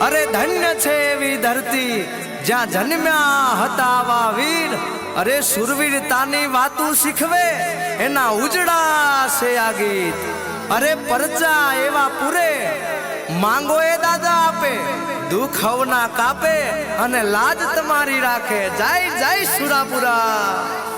અરે ધન્ય છે એવી ધરતી જ્યાં જન્મ્યા હતા આવા વીર. અરે સુરવીરતાની વાતું શીખવે એના ઉજળા છે આ ગીત. અરે પરચા એવા પૂરે માંગો એ દાદા આપે, દુઃખ હવના કાપે અને લાજ તમારી રાખે. જય જય સુરાપુરા.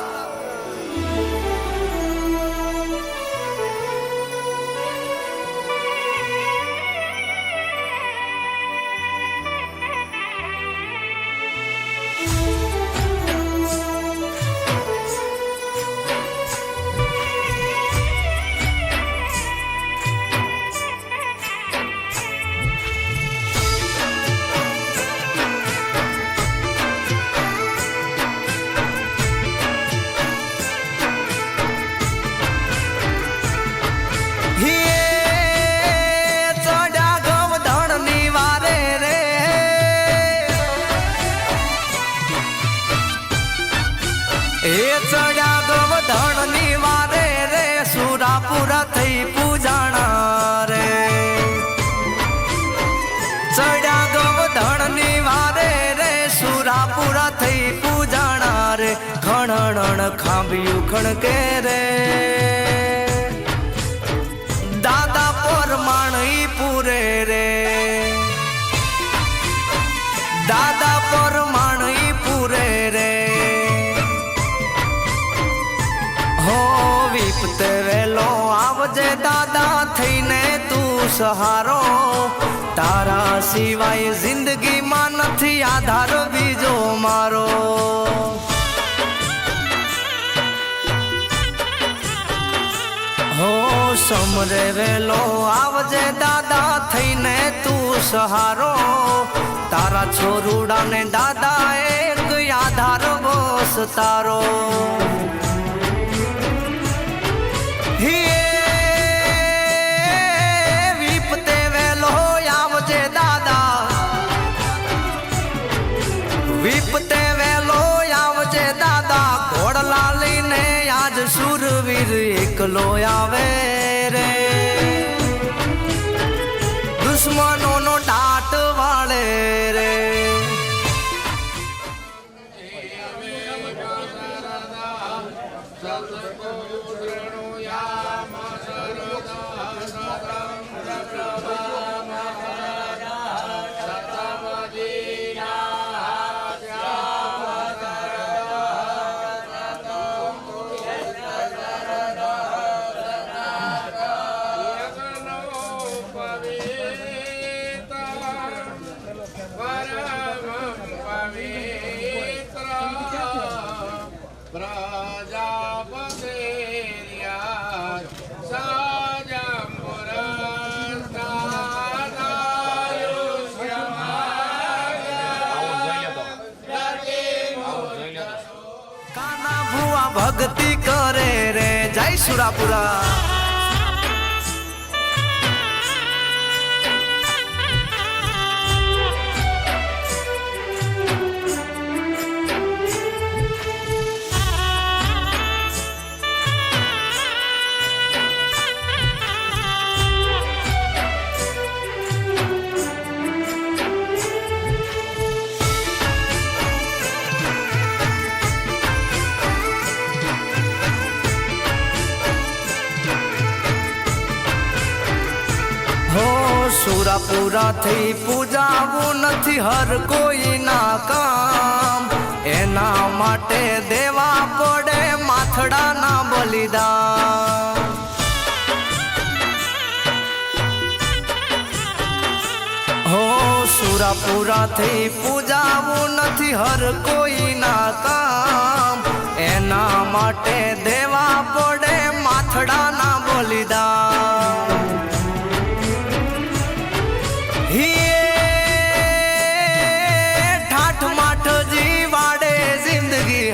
ધણની વારે રે સુરાપુરા થઈ પૂજાણા રે. ચડ્યા ગવધણની વારે રે સુરાપુરા થઈ પૂજાણા રે. ખણણ ખાંભ્યું ખણકે રે દાદા પરમાણી પૂરે રે. દાદા પરમાણી પૂરે રે. વિપતે વેલો આવજે દાદા થઈને તું સહારો. તારા સિવાય જિંદગીમાં નથી આધાર બીજો મારો. હો સમરે વેલો આવજે દાદા થઈને તું સહારો. તારા છોરુડાને દાદા એક આધાર બસ તારો. વિપતે વેલો આવજે દાદા, વિપતે વેલો આવજે દાદા. ઘોડલા લઈને આજ સુરવીર એકલો આવે રે. દુશ્મનોનો ટાટ વાળે રે. ભક્તિ કરે રે. જય સુરાપુરા. સુરાપુરા થઈ પૂજાવું નથી હર કોઈ ના કામ. એના માટે દેવા પડે માથડાના બલિદાન. હો સુરાપુરા થઈ પૂજાવું નથી હર કોઈ ના કામ. એના માટે દેવા પડે માથડાના બલિદાન. ઠાઠ માઠ જીવાડે જિંદગી,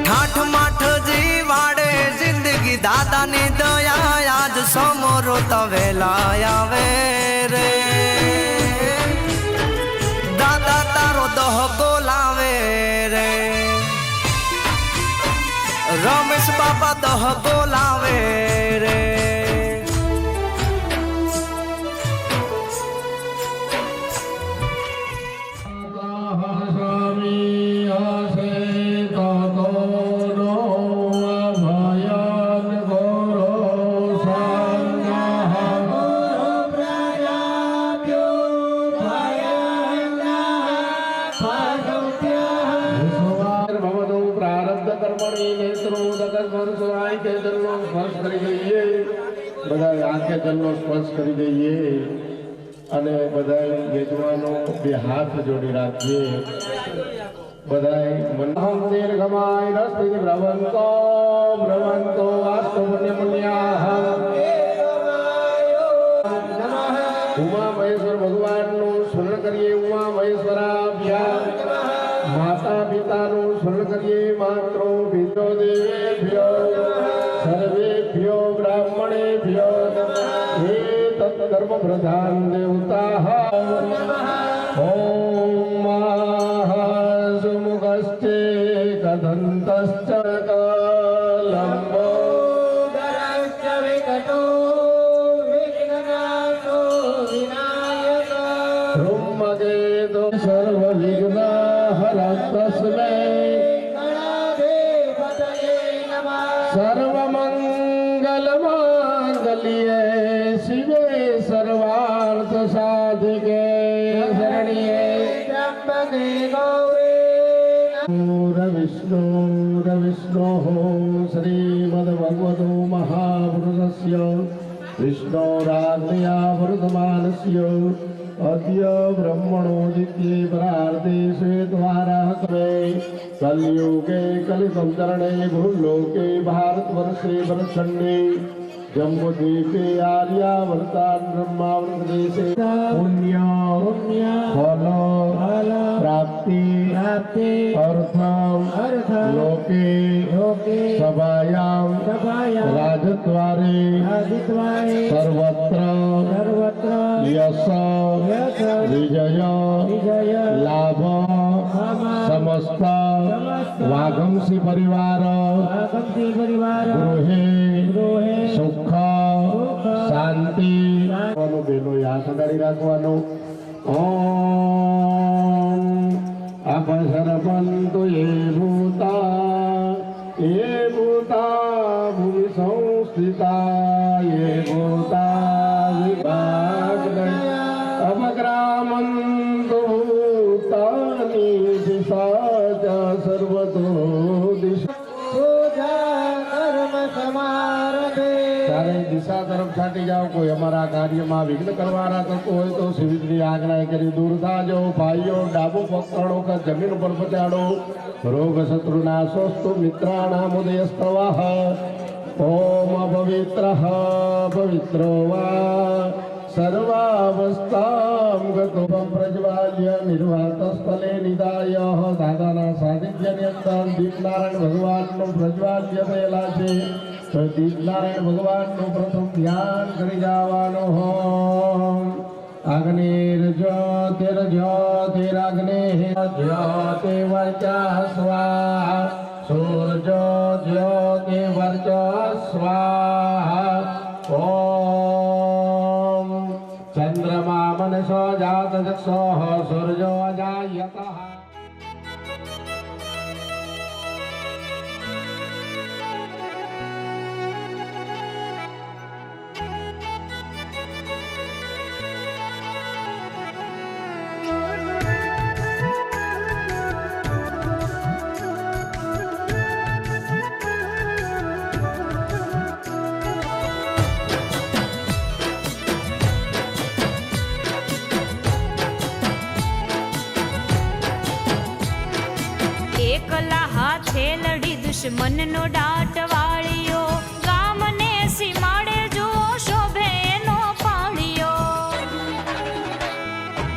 ઠાઠ માઠ જીવાડે જિંદગી. દાદાની દયા આજ સમરો તવેલા આવે રે. દાદા તારો દહકો લાવે રે. રમેશ બાપા દહકો લાવે રે. બધા આંખે જલનો સ્પર્શ કરી દઈએ અને બધા યજમાનો બે હાથ જોડી રાખીએ. બધાય મનહમ દીર્ઘમાય રસ્તિ ભ્રવંતો ભ્રવંતો આસ્તો પુણ્ય પુણ્યાહમ. ઉમા મહેશ્વર ભગવાનનું સ્મરણ કરીએ. ઉમા મહેશ્વરાભ્યામ. માતા પિતાનું સ્મરણ કરીએ. માતૃ પિતૃ દેવેભ્યો સર્વેભ્યો બ્રાહ્મણેભ્યો હે તત્કર્મ પ્રધાન દેવતાઃ. ઓમ સુમુખશ્ચે કદંતશ્ચ લંબોદરશ્ચ વિકટો વિઘ્નનાશો વિનાયક બ્રહ્મકેતો સર્વવિઘ્નહરસ્તસ્મૈ ગણાધિપતયે નમઃ. સર્વમંગલમાંગલ્યે શિવે સર્વાર્થ સાધિકે શરણ્યે ત્ર્યંબકે ગૌરી રવિષ્ણોઃ શ્રીમદ્ભગવતો મહાપુરુષસ્ય વિષ્ણોરાજ્ઞયા વર્તમાનસ્ય અદ્ય બ્રહ્મણોદિત્યે પરાર્ધે શ્વેતવારાહ કરે. કલિયુગે કલિતમ ચરણે ભૂલોકે ભારતવર્ષે ભરતખંડે જમ્બુદ્વીપે આર્યાવર્તાન બ્રહ્માવૃત દેશે પુણ્ય ફલ પ્રાપ્તિ અર્થમ લોકે સભાયામ રાજદ્વારે સર્વત્ર યશ વિજય લાભ સમસ્ત વાઘંસી પરિવાર ગૃહે સુખ શાંતિ. બેનો યાદ સંગાડી રાખવાનો. ઓમ અપસરપંતુ એ ભૂતા ભૂમિ સંસ્થિતા એ ભૂતા વિભાગ અપગ્રામંતુ ભૂતાની દિશા સર્વતો દિશા દિશા તરફ છાટી જાઓ. કોઈ અમારા કાર્યમાં વિઘ્ન કરવાના તત્વો હોય તો શિવની આજ્ઞા કરી દૂર થાજો. ભાઈઓ ડાબો પકડો કે જમીન ઉપર પચાડો. રોગ શત્રુના સ્વસ્તુ મિત્રાણામ ઉદયસ્તવાહ. ઓમ પવિત્રો વા સર્વાવસ્થામ ગતો પ્રજ્વાલ્ય નિર્વાત સ્થલે નિદાય. દાદાના સાનિધ્યની અંદર દીપનારાયણ ભગવાનનું પ્રજ્વાલ્ય થયેલા છે. તો દીપનારાયણ ભગવાનનું પ્રથમ ધ્યાન કરી જવાનો. અગ્નિર્જ્યોતિર્જ્યોતિરગ્નિ જ્યોતિર્વર્ચઃ સ્વાહા. સૂર્જો જ્યોતિર્વર્ચઃ સ્વાહા. ઓમ ચંદ્રમા મનસો જાતચક્ષો સૂર્જો અજાયતઃ. એકલા હાથે લડી દુશ્મનનો દાટ વાળ્યો. ગામને સીમાડે જો શોભે એનો પાળ્યો.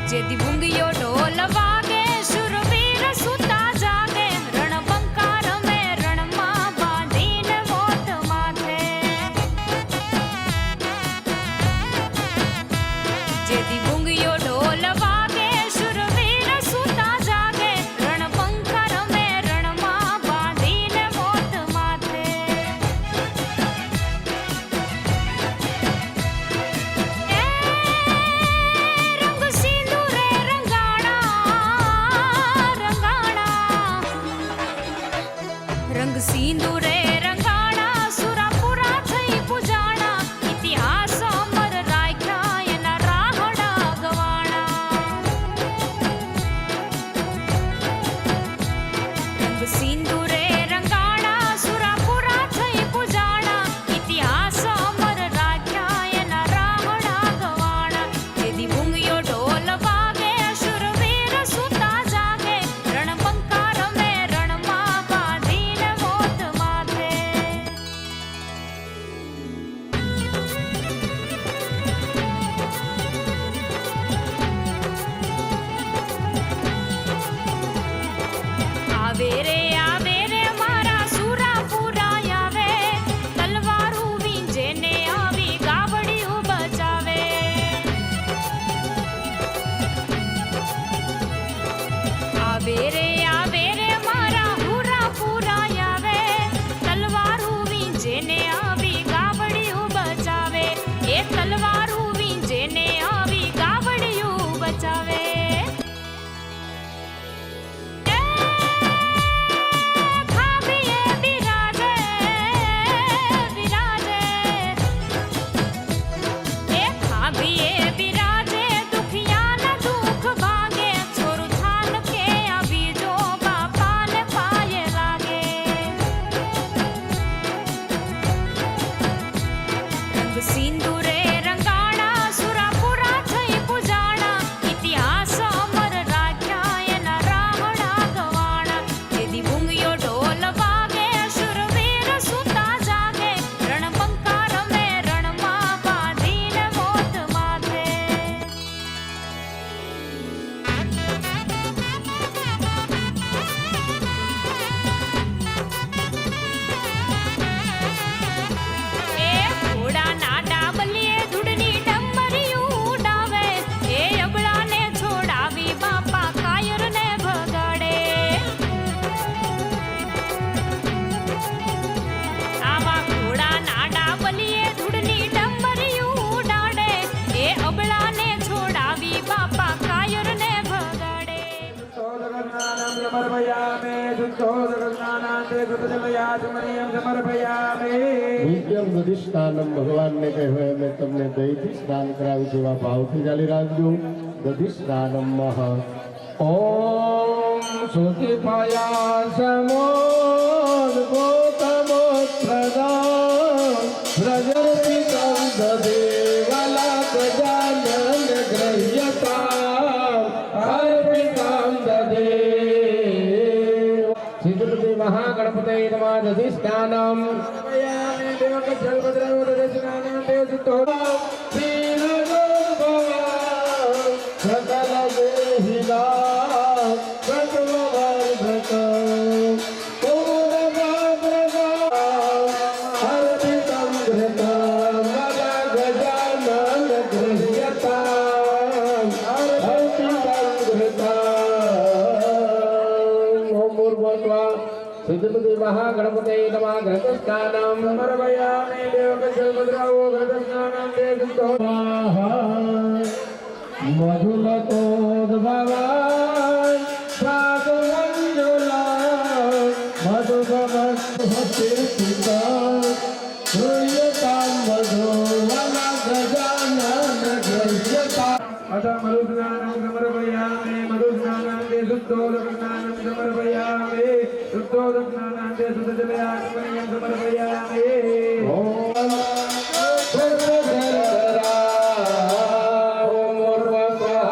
જેથી ભૂંગિયો ઢોલ વાગે શુરવીર સુતા જાગે. રણબંકા રમે રણમાં બાંધીને મોત માથે. જેથી ભૂંગિયો ઢોલ વાગે શુરવીર સુતા જાગે. રણબંકા રમે રણમાં બાંધીને મોત માથે. રંગ સિંદૂરે એ તલવારું વીંજે ને આવી ગાવડિયું બચાવે ખાબીએ બિરાજે બિરાજે એ ખાબીએ બિરાજે દુખિયાના દુઃખ ભાગે છોરું થાન કે આવી જો બાપાને પાયે લાગે રંગ સિંદૂરે રંગાણા સુરાપુરા થઈ પૂજાણા ઇતિહાસ અમર રાખ્યા એના રાવણા ગવાણા જેદી ભૂંગિયો ઢોલ વાગે શુરવીર સુતા જાગે રણબંકા રમે રણમાં બાંધીને મોત માથે એ ઘોડાના ડાબલીએ ધૂળની ડમરીયું ઉડાવે એ અબળાને છોડાવી બાપા કાયરને ભગાડે આવા ઘોડાના ડાબલીએ ધૂળની ડમરીયું ઉડાડે એ અબળાને છોડાવી બાપા કાયરને ભગાડે નિત્યમ નદી સ્નાનમ ભગવાનને કહેવાય મેં તમને દહીંથી સ્નાન કરાવ્યું જેવા ભાવથી ચાલી રાખજો દધી સ્નાનમ મહ ઓમ સુતિપાયા સમોદગોતમોત્રદા વ્રજર્પિતમ દદેવલા ગજાનન ગ્રહ્યતા અર્પિતમ દદે શ્રીગણપતિ મહાગણપતે નમઃ દધી સ્નાનમ સકલ દેહિલા સત્વવર્ધક અર્પિતમ ઘૃતમ ગજાનન ગૃહ્યતા અર્પિતમ ઘૃતમ ઓમ ભૂર્ભુવઃ સિદ્ધપતિ મહાગણપતે નમઃ ઘૃતસ્નાનમ સમર્પયામિ દેવકજલભદ્રાવો ઘૃતસ્નાનમ દેવતો મધુલતોદ્ભવાય સાધુમંજુલા મધુભવસ્તુતિતા ધ્રુયતામ મધુવના ગજાનન ગ્રહ્યતા अथ मधुस्नानं समर्पयामि मधुस्नानान्ते शुद्धोदकस्नानं समर्पयामि शुद्धोदकस्नानान्ते शुद्धजलयाचमनीयं समर्पयामि ओम सर्वधर्मरा ओम उर्वस्वः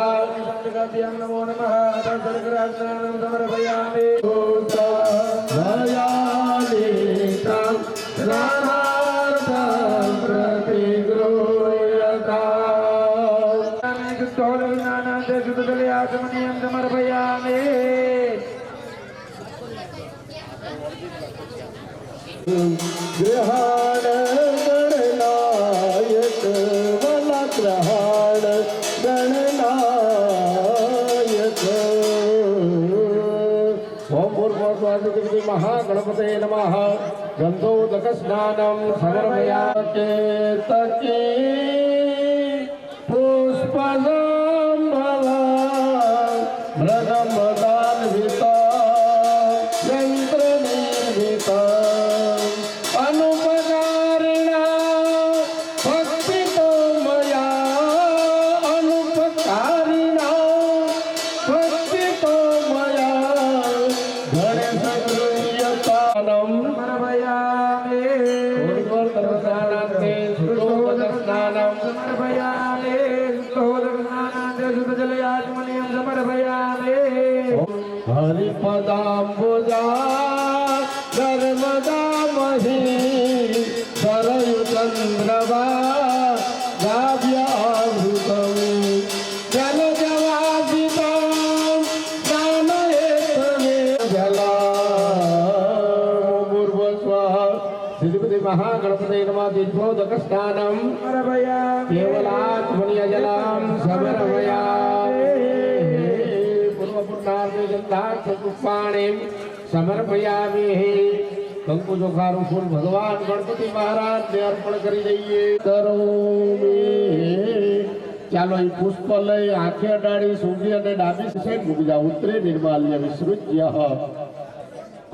सत्यं नमो नमः तत्सर्गरास्नानं समर्पयामि भयानितं स्नानार्थं प्रतिगृह्यताम् शुद्धोदकस्नानान्ते शुद्धजलयाचमनीयं समर्पयामि ग्रहण गणनायक वलग्रहण गणनायक ओम भूर्भुवस्वादिति महागणपते नमः गन्धोदक स्नानं समर्पयामि तके पुष्पसंभव मृगमदान्विता यन्त्रनिर्मिता अनुपकारिणा भक्तितो मया अनुपकारिणा भक्तितो मया गणेशगृह्यतानं समर्पयामि पूर्वोत्तरस्नानान्ते शुद्धोदकस्नानं समर्पयामि शुद्धोदकस्नानान्ते शुद्धजलयाचमनीयं समर्पयामि हरिपदाम्बुजा नर्मदामही सरयुचन्द्रवा गाभ्यावृतं जलजवासितं स्नानयेत्तमे जलापूर्वस्वः श्रीपति महागणपते नमः दिग्भोदकस्नानं समर्पयामि केवलात्मनीयजलं समर्पयामि पूर्वपुण्णार्थे गन्धाक्षपुष्पाणिं समर्पयामि કંકુ ચોખાનું ફૂલ ભગવાન ગણપતિ મહારાજ ને અર્પણ કરી દઈએ. ચાલો એ પુષ્પ લઈ આંખે અડાડી સૂંઘી અને ડાબી સાઈડ મૂકી જાઓ. ઉત્તરે નિર્માલ્ય વિસૃજ્ય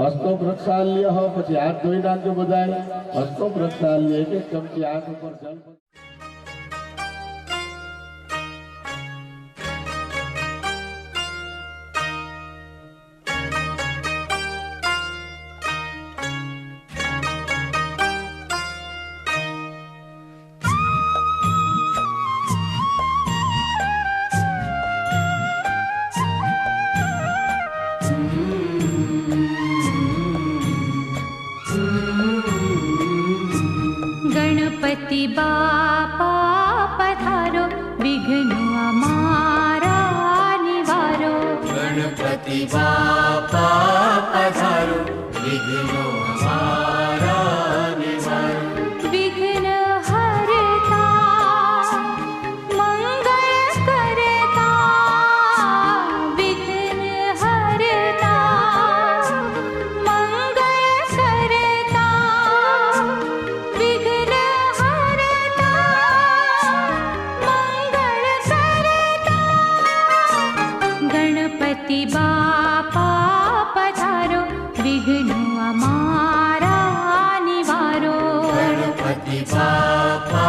હસ્તો પ્રક્ષાલ્ય. પછી હાથ ધોઈ નાખજો બધાય. હસ્તો પ્રક્ષાલ્ય એક એક ચમચી હાથ ઉપર જલ. गणपति बापा पधारो विघ्नो અમારા નિવારો. गणपति बापा पधारो विघ्नो हमारा निवारो. વિઘ્ન હરતા મંગળ કરતા. વિઘ્ન હરતા મંગળ કરતા. વિઘ્ન ગણપતિ બાપા પધારો વિઘ્નો અમારા નિવારો. गणपति बापा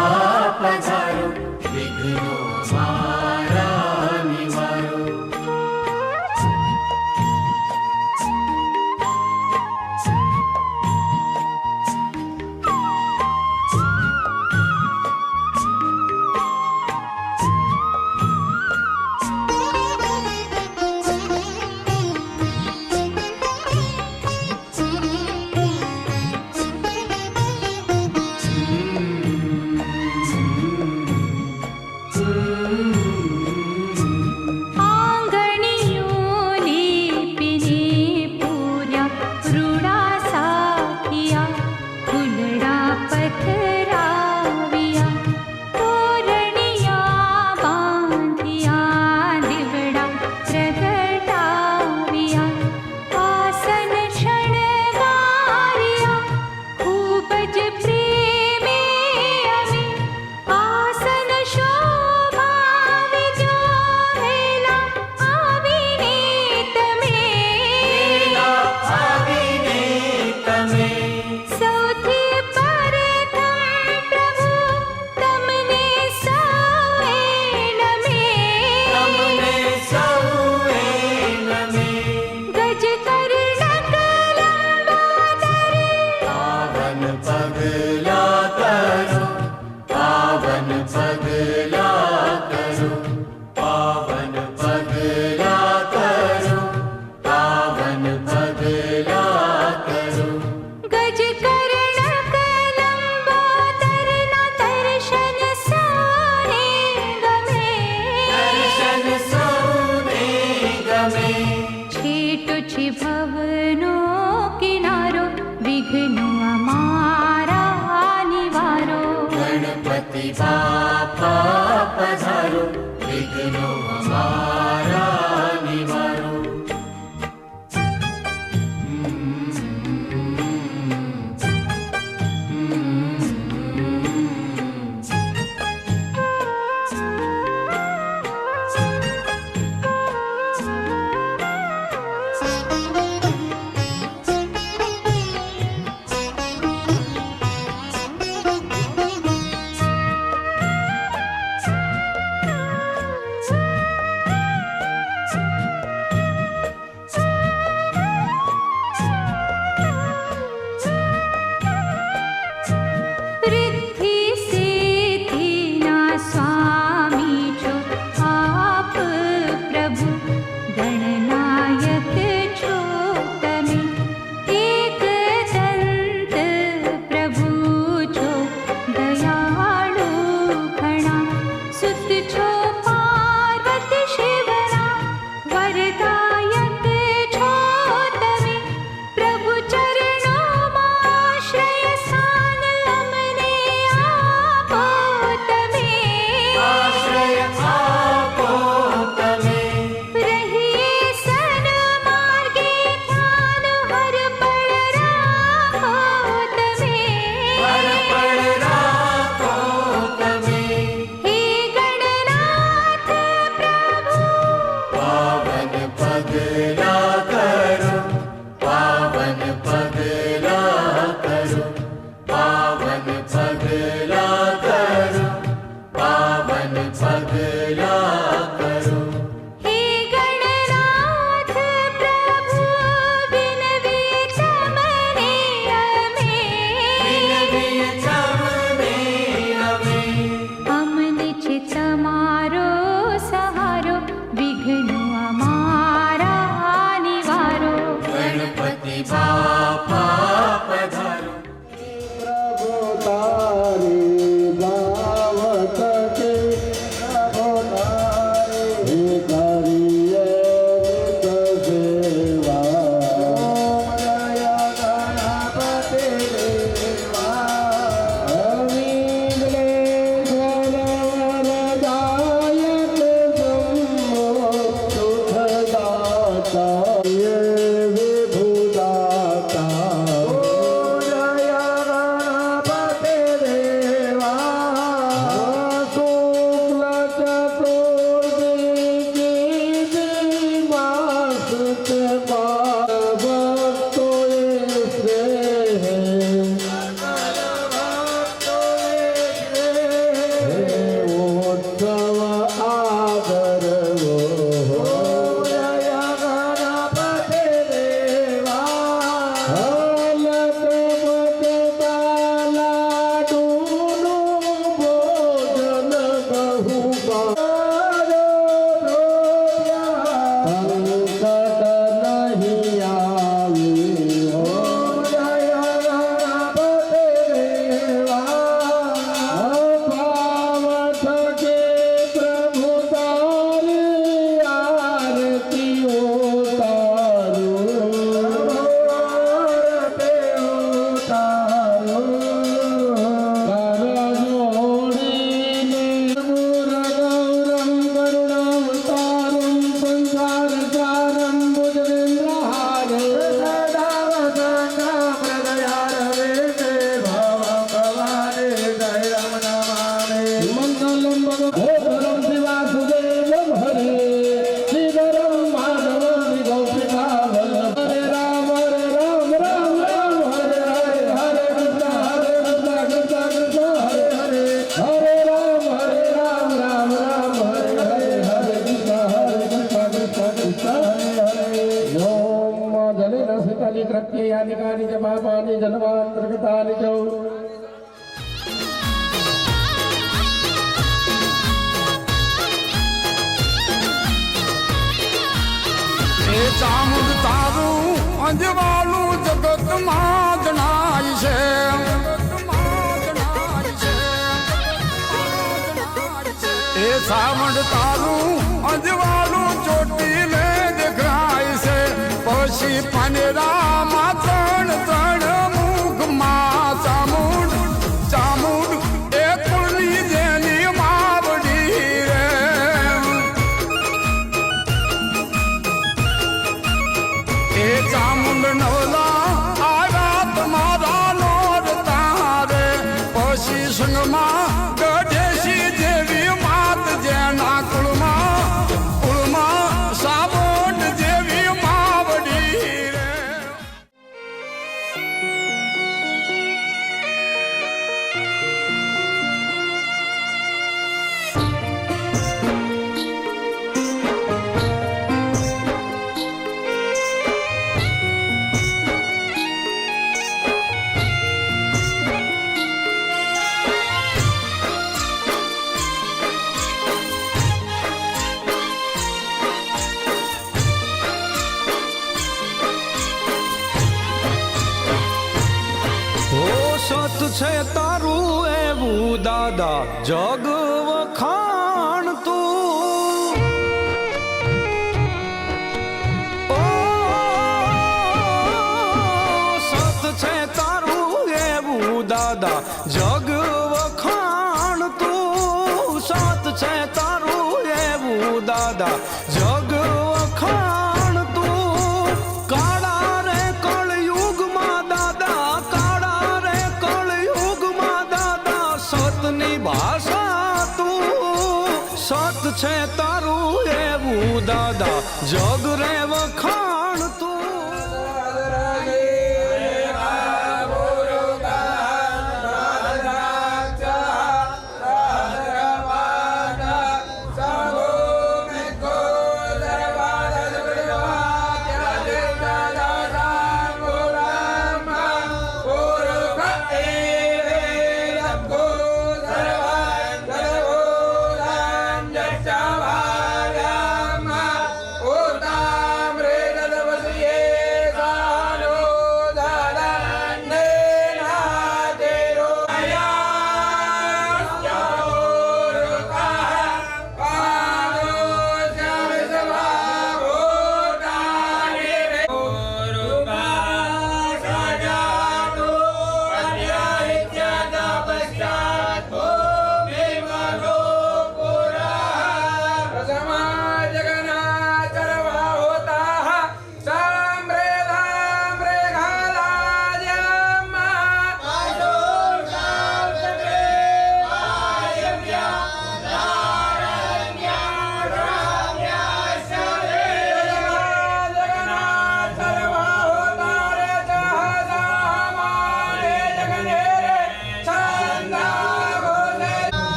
पधारो विघ्नो हमारा निवारो. ભવનો કિનારો વિઘ્નો અમારા નિવારો. गणपति बापा पधारो विघ्नो हमारा निवारो. पगला करो। हे गणनाथ प्रभु विनवी तमने अमने छे तमारो सहारो विघ्नो अमारा निवारो। गणपति बापा पधारो। प्रभु तारी दावत के प्रभु तारी करिए नित सेवा। जय गणपति देवा। विघ्नेश्वर वरदायक शंभो सुखदाता ये विभुदाता। जय गणपति देवा। शुक्ल चतुर्थी मास के भक्तों से उत्सव आदर वो। जय गणपति देवा। लाडूनो भोजन बहु संकट नहीं आवे। जय गणपति देवा। पावत के प्रभु तारी आरती उतारो। आरती उतारो। कर जोड़ीने गौरम करुणावतारं संसारसारं भुजगेन्द्रहारे। सदा वसन्तं हृदयारविन्दे भवं भवानी जयं नमामि। मङ्गलं भगवतं शिवासुदेवं हरे श्रीधरं माधवं गौपिका वल्लभ। हरे राम राम राम हरे हरे हरे कृष्ण कृष्ण कृष्ण हरे हरे। हरे राम राम राम हरे हरे हरे कृष्ण कृष्ण कृष्ण हरे हरे। ओम जलेन सितली कृत्यानि कानि च पापानि जन्मान्तर्गतानि च। એ ચામુંડ તારું અંજવાળું જગતમાં જણાય છે. એ ચામુંડ તારું અંજવાળું ચોટીલે દેખાય છે. પછી પાનેરામાં ત્રણ ત્રણ મુખમાં ચામુંડ ચામુંડ એ કુળની જેની માવડી રે. એ ચામુંડ નવલા આવ્યા તમારા લોર તારે. પછી સંગમાં ગઢેશી જેવી માત જેના કુળમાં સાબોટ જેવી માવડી રે. સત છે તારું એવું દાદા જગ વખાણ તું. ઓ સત છે તારું એવું દાદા જગ વખાણ તું. સત છે તારું એવું દાદા જગ વખાણ તું. કાળા રે કળયુગમાં દાદા કાળા રે કળયુગમાં દાદા સતની ભાષા તું. સત છે તારું એવું દાદા જગ રે વખાણ તું.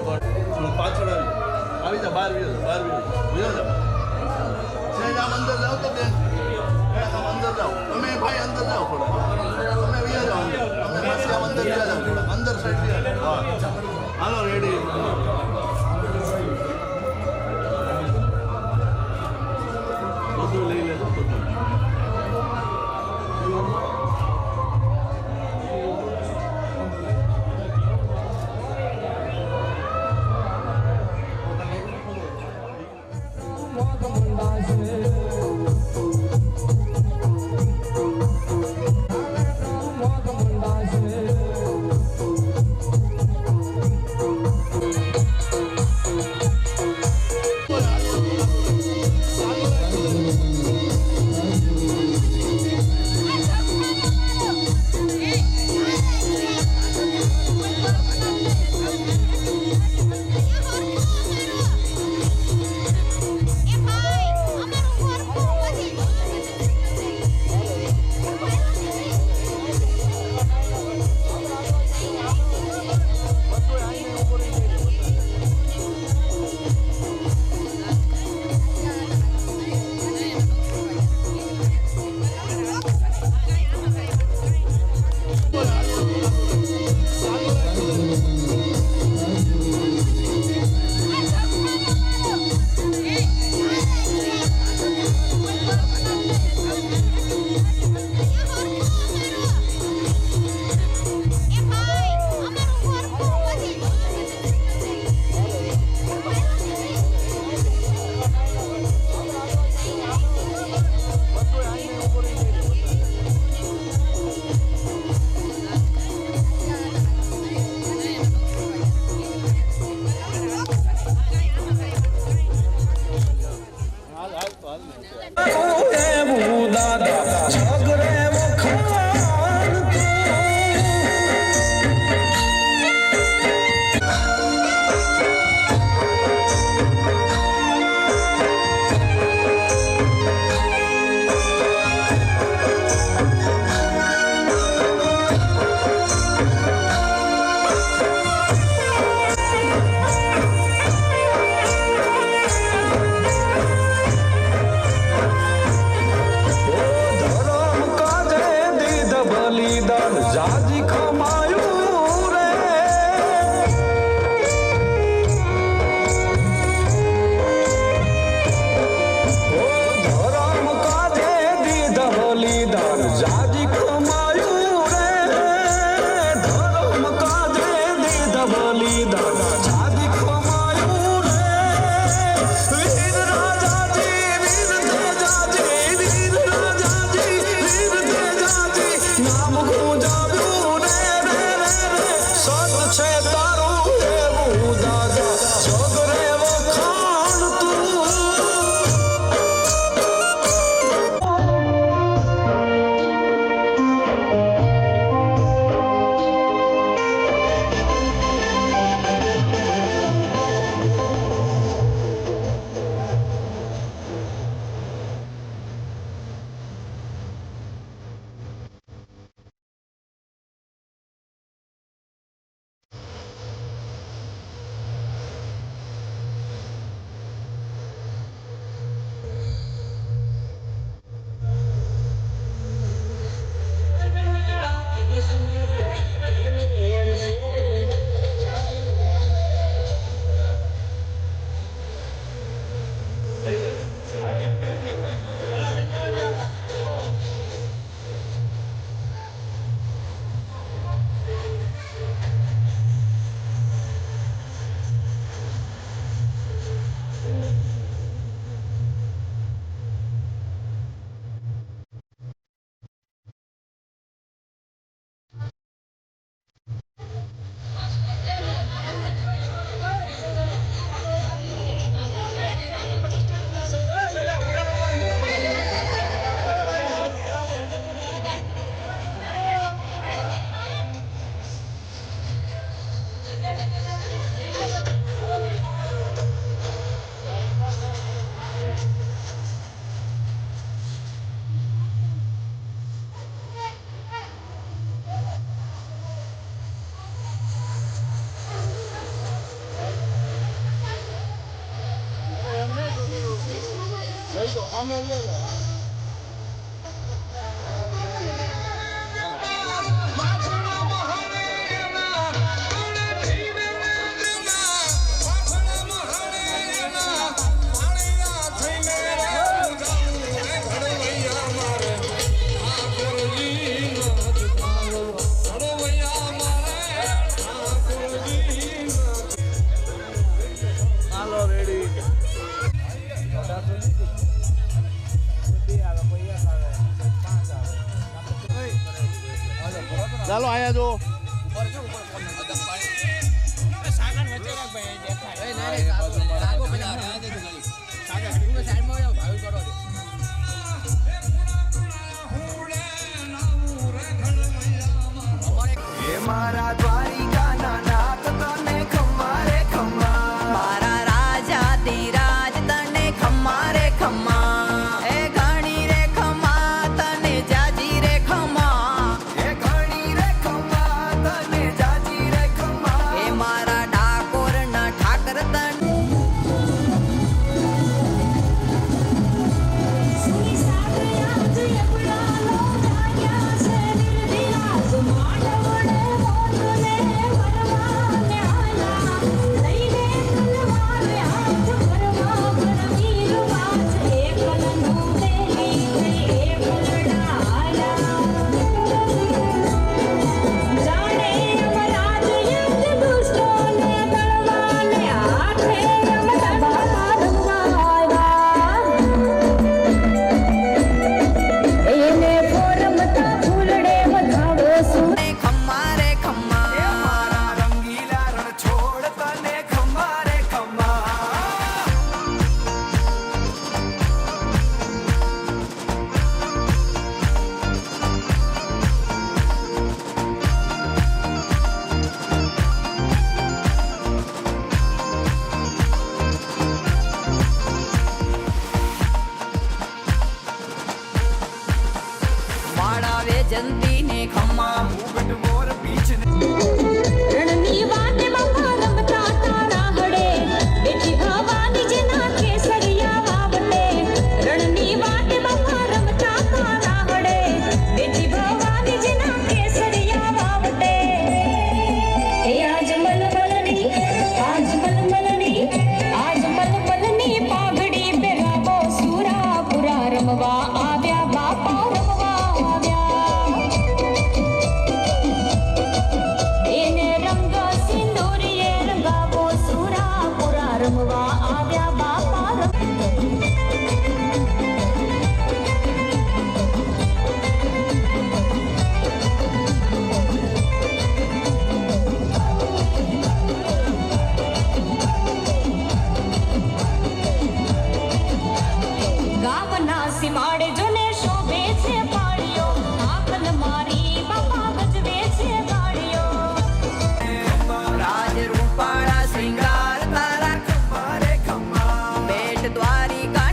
પાછળ આવી જા બહાર વિયો જાઓ સહેજ આમ અંદર જાઓ તો બેન આમ અંદર જાઓ તમે ભાઈ અંદર જાઓ થોડા તમે વિયો જાઓ તમે પાછી આમ અંદર વિયો જાઓ થોડા અંદર સાઈડ વિયો જાઓ હાલો રેડી બધું લઈ લેજો બધું હાલો રેડી. ચાલો આયા જો. મારા દ્વારિકાના નાથ તને ખમ્મા રે ખમ્મા, મારા રાજા ધીરાજ તને ખમ્મા રે ખમ્મા, એ ઘણી રે ખમ્મા તને જાજી રે ખમ્મા, એ ઘણી રે ખમ્મા તને જાજી રે ખમ્મા, એ મારા ડાકોર ના ઠાકર તને સુઈ સાગયા જય બુલાલો જાગ્યા છે નિર્વિલાસ માંડવડે મોતને મરવાને આલા લઈને તલવાર હાથ ભરવા ભરવીર વાસ એકલનું દેલી એકલડા આલા જાણે અમરાજ યુદ્ધ દુષ્ટોને દળવાને હાથે રમતા રમવા એને ફોરમતા ફૂલડે વધાવો સુર ખમ્મા રે ખમ્મા, એ મારા રંગીલા રણ છોડ તને ખમ્મા રે ખમ્મા. માળા વેજંતી ને ખમ્મા, મુગટ મોર પીછ ને રણની વાટમાં રમતા તારા હડે બેઠી ભવાની જેના કેસરિયા વાવટે રણની વાટમાં રમતા તારા હડે બેઠી ભવાની જેના કેસરિયા વાવટે એ આજ મલમલની પાઘડી પહેરાવો સુરાપુરા રમવા આવ્યા બાપા રમવા આવ્યા એને રંગ સિંદૂરીએ રંગાવો સુરાપુરા રમવા આવ્યા બાપા ગામના સીમાડે જોને શોભે છે પાળીઓ આખલ મારી બાપા ગજવે છે ગાડીઓ રાજ રૂપાળા શ્રીંગાર તારા ખમ્મા રે ખમ્મા. બેટ દ્વારિકા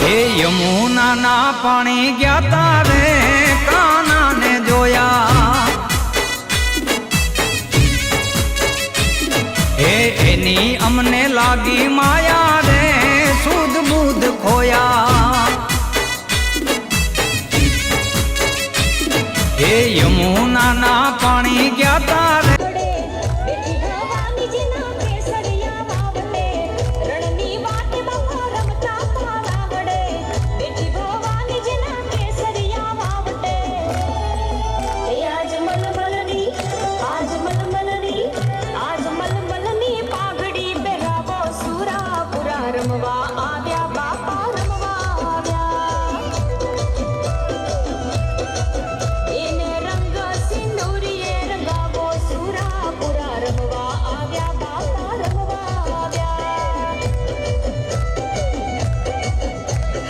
હે યમુનાના પાણી ગયા તારે કાનાને જોયા હે એની અમને લાગી માયા રે સુધ બુધ ખોયા હે યમુનાના પાણી ગયા તારે બેટી ભવાની જેના કેસરિયા વાવડે રણની વાટે બપા રમતા પાલાવડે બેટી ભવાની જેના કેસરિયા વાવડે આજ મલમલની પાઘડી બેરાવો સુરાપુરા રમવા આવ્યા બાપા રમવા આવ્યા એને રંગ સિંદૂરીએ રંગાવો સુરાપુરા રમવા આવ્યા બાપા રમવા આવ્યા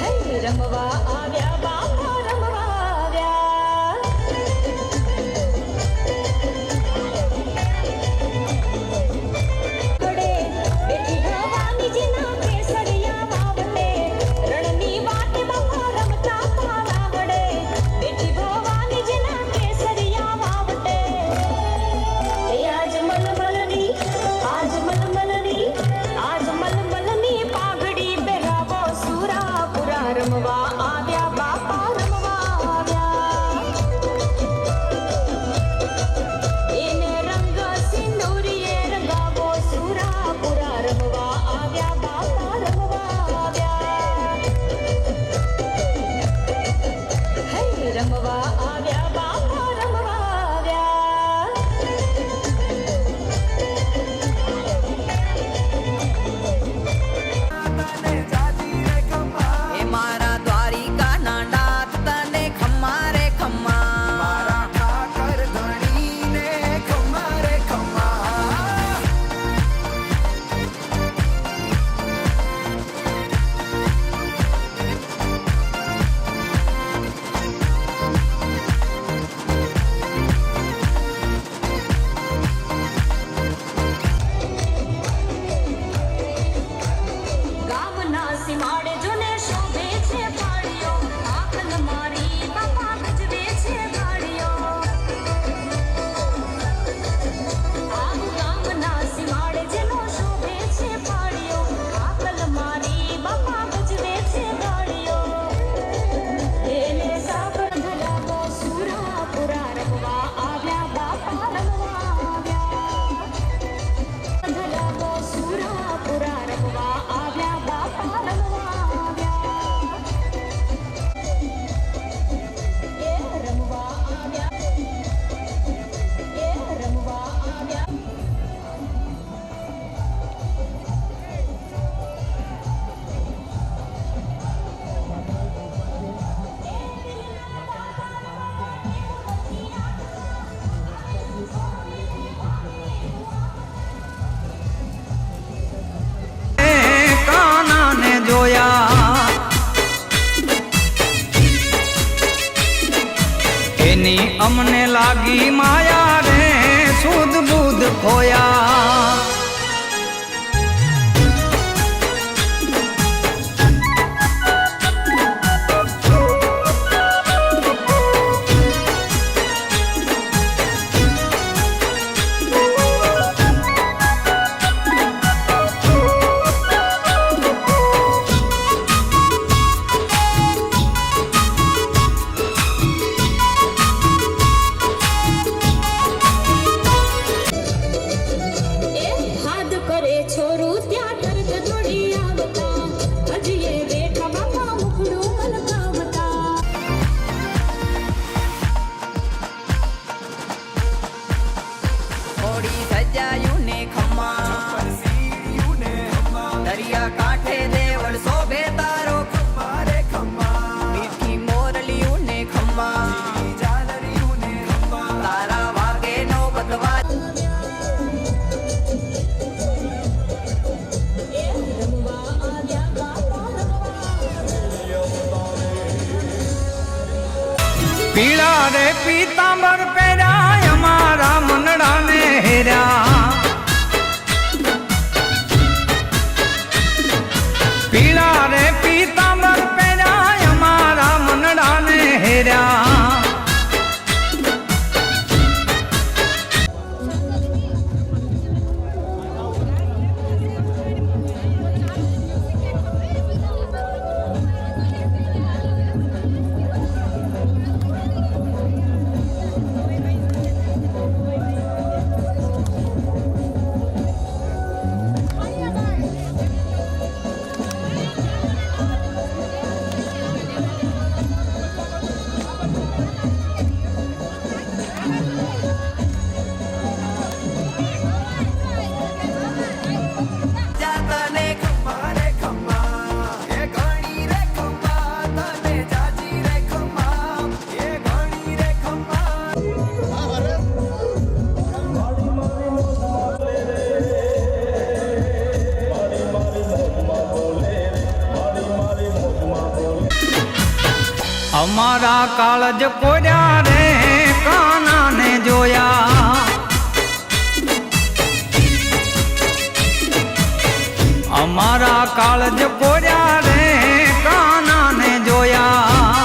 હે રમવા આવ્યા બાપા રમવા આવ્યા બેટી ભવાની જેના કેસરિયા વાવડે રણની વાટે બપા રમતા પાલાવડે બેટી ભવાની જેના કેસરિયા વાવડે આજ મલમલની પાઘડી બેરાવો સુરાપુરા રમવા આવ્યા બાપા રમવા આવ્યા એને રંગ સિંદૂરીએ રંગાવો સુરાપુરા રમવા આવ્યા બાપા રમવા આવ્યા હે રમવા આવ્યા બાપા રમવા આવ્યા એ મારા દ્વારિકા ના નાથ તને ખમ્મા રે ખમ્મા ઠાકર ધણીને ખમ્મા રે ખમ્મા ગામના સીમાડે જોને શોભે છે પાડીઓ આખલ મારી બાપા ગજવે છે ગાડીઓ આમ ગામના સીમાડે જેનો શોભે છે પાડીઓ આખલ મારી બાપા ગજવે છે ગાડીઓ એને સાગર ધરાવો સુરાપુરા રમવા આવ્યા બાપા રમવા આવ્યા ધરાવો સુરાપુરા રમવા આવ્યા બાપા રમવા આવ્યા એ રમવા આવ્યા એ રમવા આવ્યા કાનાને જોયા એની અમને લાગી માયા રે સુધ બુધ ખોયા એ હાદ કરે છોરું ત્યાં તરત દોડી આવતા હજી એ બેઠા બાપા મુખડું મલકાવતા થોડી સજાયું ને ખમ્મા દરિયા કાંઠે દેવળ શોભે તારો ખમ્મા રે ખમ્મા મીઠી મોરલિયું ને ખમ્મા તારા વાગે નો બતવા એ રમવા આવ્યા બાપા રમવા પીળા રે પીતાંબર પહેર્યા અમારા મનડાને હેર્યા પીળા રે પીતાંબર પહેર્યા અમારા કાળજ કોર્યા રે કાનાને જોયા અમારા કાળજ કોર્યા રે કાનાને જોયા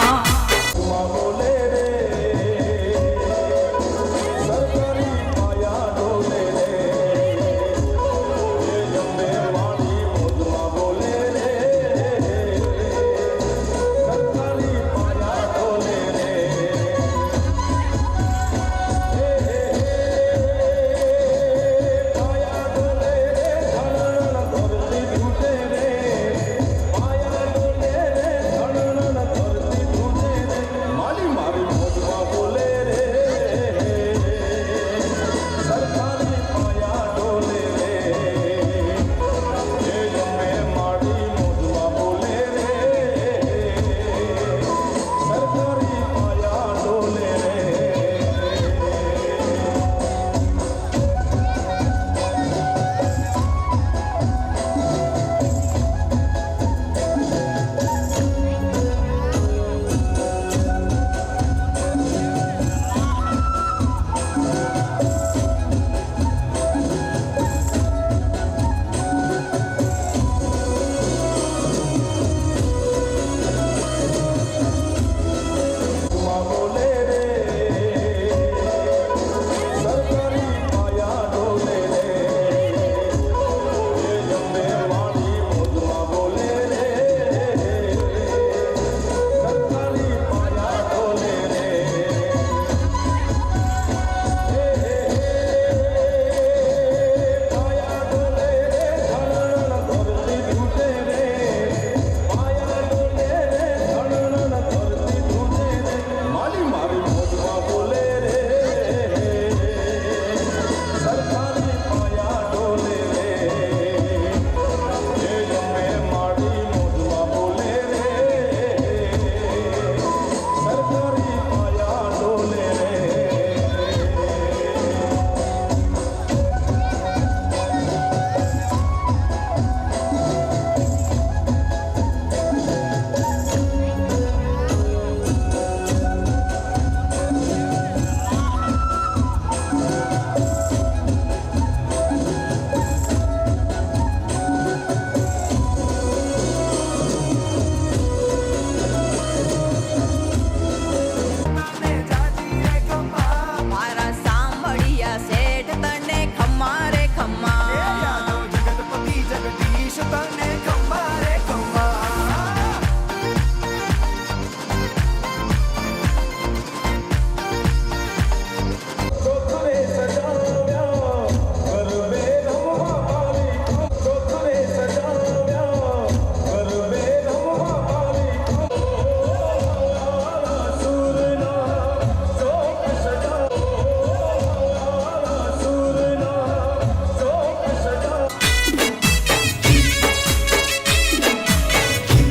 મારા સાંભળિયા શેઠ તને ખમ્મા રે ખમ્મા જગતપતિ જગદીશ તને ખંભા રે ખંભા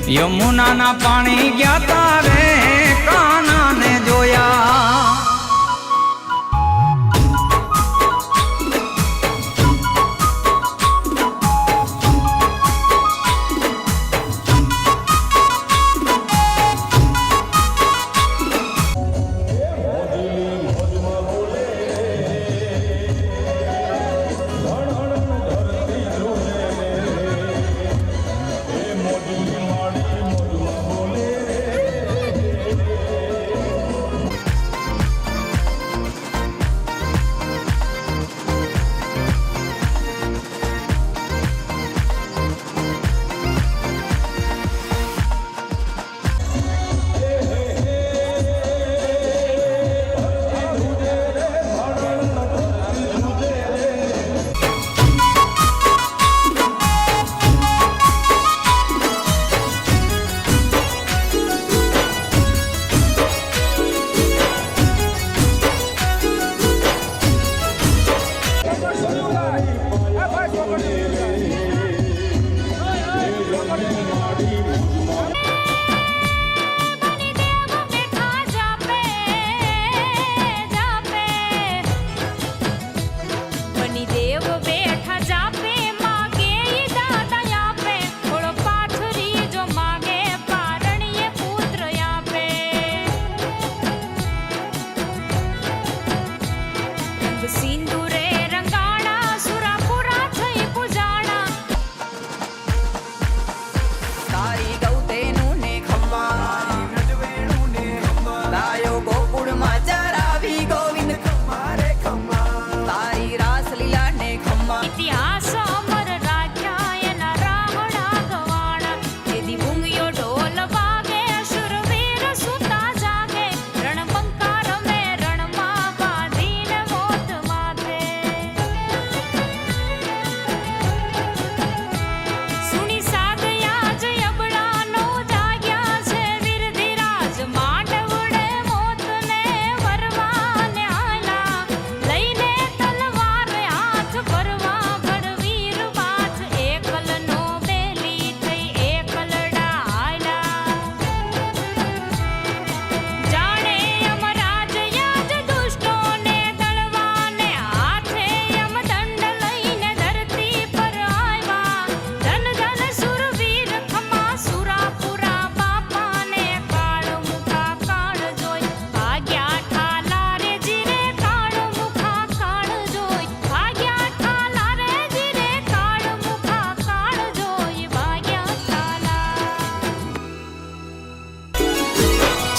યમુનાના પાણી ગયા તા રે કાનાને જોયા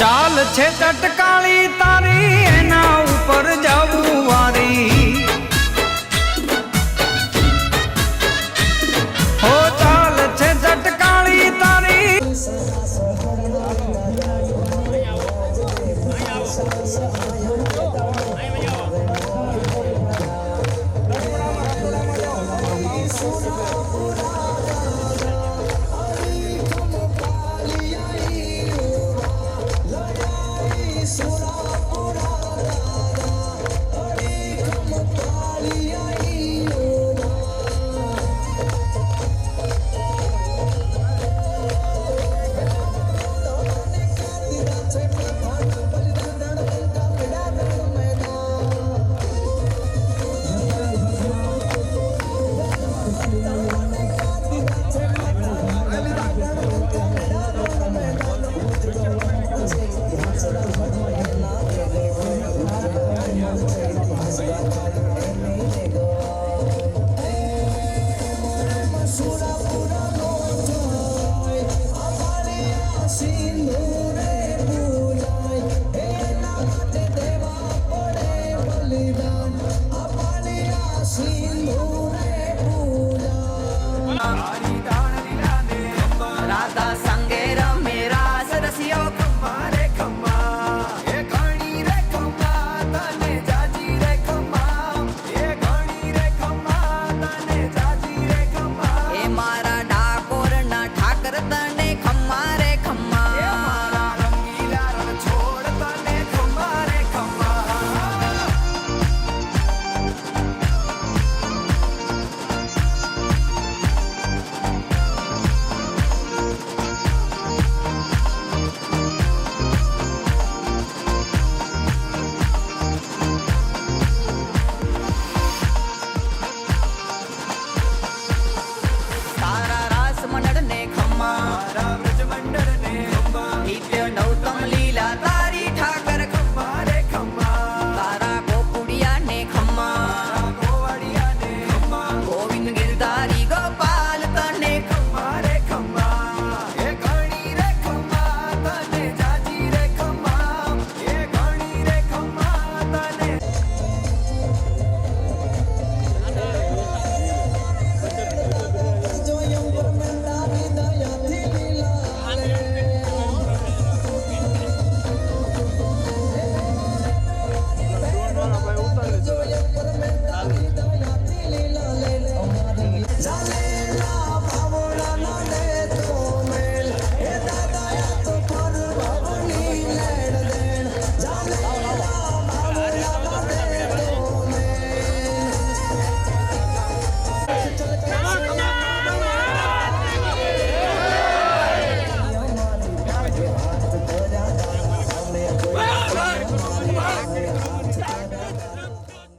ચાલ છે ચટકાળી તારી એના ઉપર જવું વારી હો ચાલ છે ચટકાળી તારી